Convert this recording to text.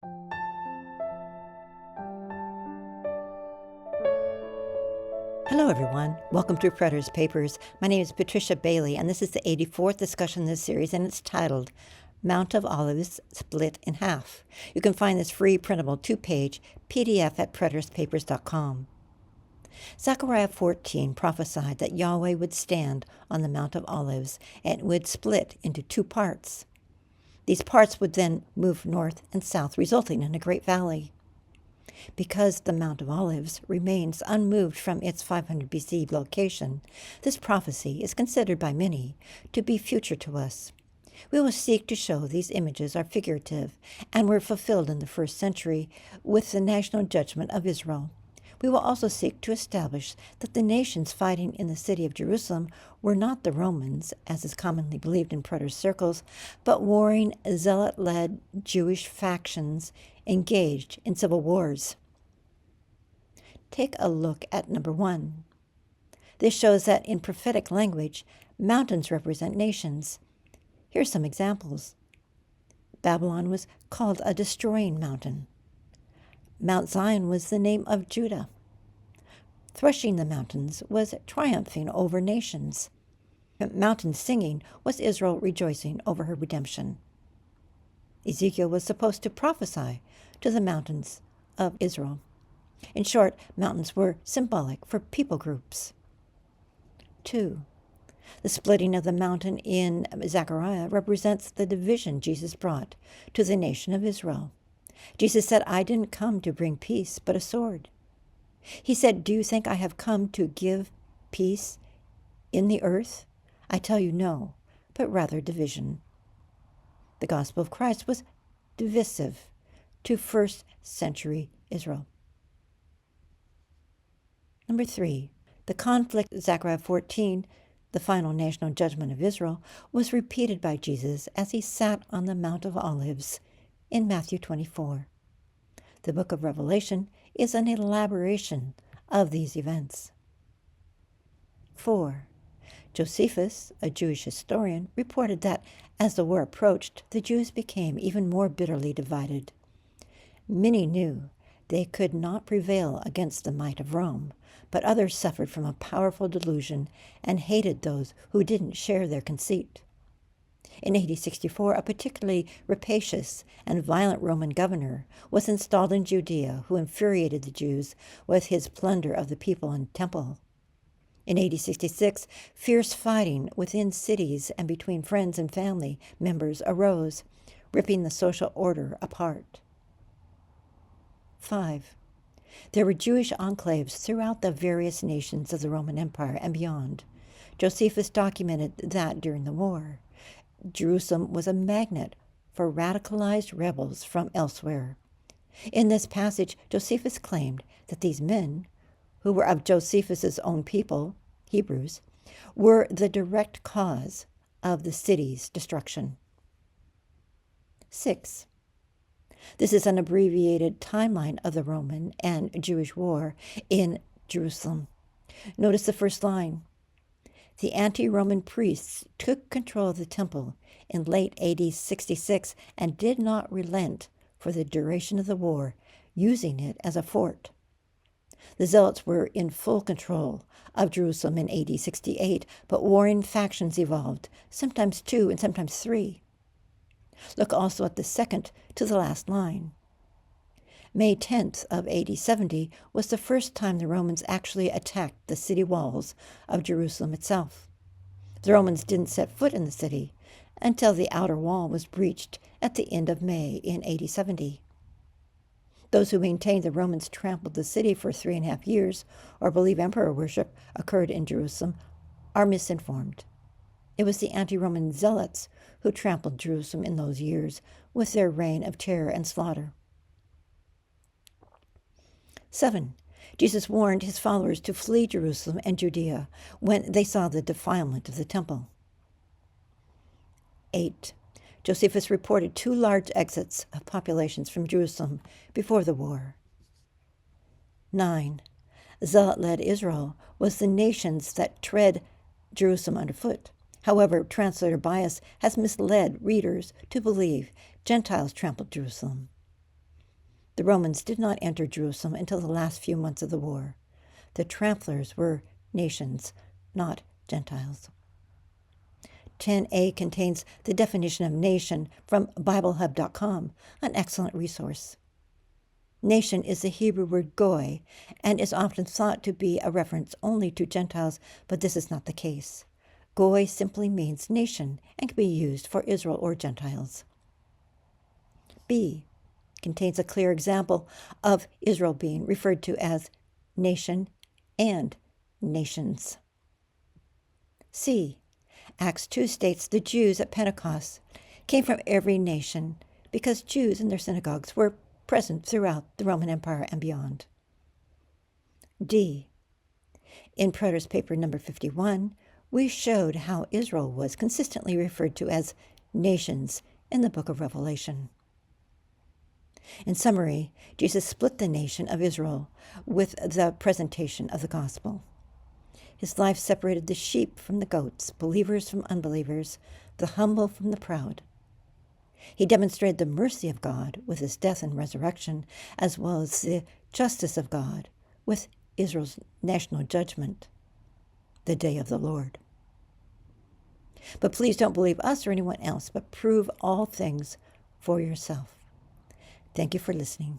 Hello, everyone. Welcome to Preterist Papers. My name is Patricia Bailey, and this is the 84th discussion in this series, and it's titled Mount of Olives Split in Half. You can find this free printable 2-page PDF at preteristpapers.com. Zechariah 14 prophesied that Yahweh would stand on the Mount of Olives and would split into 2 parts. These parts would then move north and south, resulting in a great valley. Because the Mount of Olives remains unmoved from its 500 BC location, this prophecy is considered by many to be future to us. We will seek to show these images are figurative and were fulfilled in the 1st century with the national judgment of Israel. We will also seek to establish that the nations fighting in the city of Jerusalem were not the Romans, as is commonly believed in preterist circles, but warring, zealot-led Jewish factions engaged in civil wars. Take a look at number 1. This shows that in prophetic language, mountains represent nations. Here's some examples. Babylon was called a destroying mountain. Mount Zion was the name of Judah. Threshing the mountains was triumphing over nations. Mountain singing was Israel rejoicing over her redemption. Ezekiel was supposed to prophesy to the mountains of Israel. In short, mountains were symbolic for people groups. 2. The splitting of the mountain in Zechariah represents the division Jesus brought to the nation of Israel. Jesus said, "I didn't come to bring peace, but a sword." He said, "Do you think I have come to give peace in the earth? I tell you no, but rather division." The gospel of Christ was divisive to 1st century Israel. Number 3, the conflict of Zechariah 14, the final national judgment of Israel, was repeated by Jesus as he sat on the Mount of Olives in Matthew 24. The book of Revelation is an elaboration of these events. 4. Josephus, a Jewish historian, reported that as the war approached, the Jews became even more bitterly divided. Many knew they could not prevail against the might of Rome, but others suffered from a powerful delusion and hated those who didn't share their conceit. In AD 64, a particularly rapacious and violent Roman governor was installed in Judea who infuriated the Jews with his plunder of the people and temple. In AD 66, fierce fighting within cities and between friends and family members arose, ripping the social order apart. 5. There were Jewish enclaves throughout the various nations of the Roman Empire and beyond. Josephus documented that during the war, Jerusalem was a magnet for radicalized rebels from elsewhere. In this passage, Josephus claimed that these men, who were of Josephus's own people, Hebrews, were the direct cause of the city's destruction. 6. This is an abbreviated timeline of the Roman and Jewish war in Jerusalem. Notice the first line. The anti-Roman priests took control of the temple in late AD 66 and did not relent for the duration of the war, using it as a fort. The Zealots were in full control of Jerusalem in AD 68, but warring factions evolved, sometimes 2 and sometimes 3. Look also at the second to the last line. May 10th of AD 70 was the first time the Romans actually attacked the city walls of Jerusalem itself. The Romans didn't set foot in the city until the outer wall was breached at the end of May in AD 70. Those who maintain the Romans trampled the city for 3.5 years or believe emperor worship occurred in Jerusalem are misinformed. It was the anti-Roman zealots who trampled Jerusalem in those years with their reign of terror and slaughter. 7. Jesus warned his followers to flee Jerusalem and Judea when they saw the defilement of the temple. 8. Josephus reported 2 large exits of populations from Jerusalem before the war. 9. Zealot-led Israel was the nations that tread Jerusalem underfoot. However, translator bias has misled readers to believe Gentiles trampled Jerusalem. The Romans did not enter Jerusalem until the last few months of the war. The tramplers were nations, not Gentiles. 10a contains the definition of nation from BibleHub.com, an excellent resource. Nation is the Hebrew word goy and is often thought to be a reference only to Gentiles, but this is not the case. Goy simply means nation and can be used for Israel or Gentiles. B contains a clear example of Israel being referred to as nation and nations. C. Acts 2 states the Jews at Pentecost came from every nation because Jews in their synagogues were present throughout the Roman Empire and beyond. D. In Preterist paper number 51, we showed how Israel was consistently referred to as nations in the book of Revelation. In summary, Jesus split the nation of Israel with the presentation of the gospel. His life separated the sheep from the goats, believers from unbelievers, the humble from the proud. He demonstrated the mercy of God with his death and resurrection, as well as the justice of God with Israel's national judgment, the day of the Lord. But please don't believe us or anyone else, but prove all things for yourself. Thank you for listening.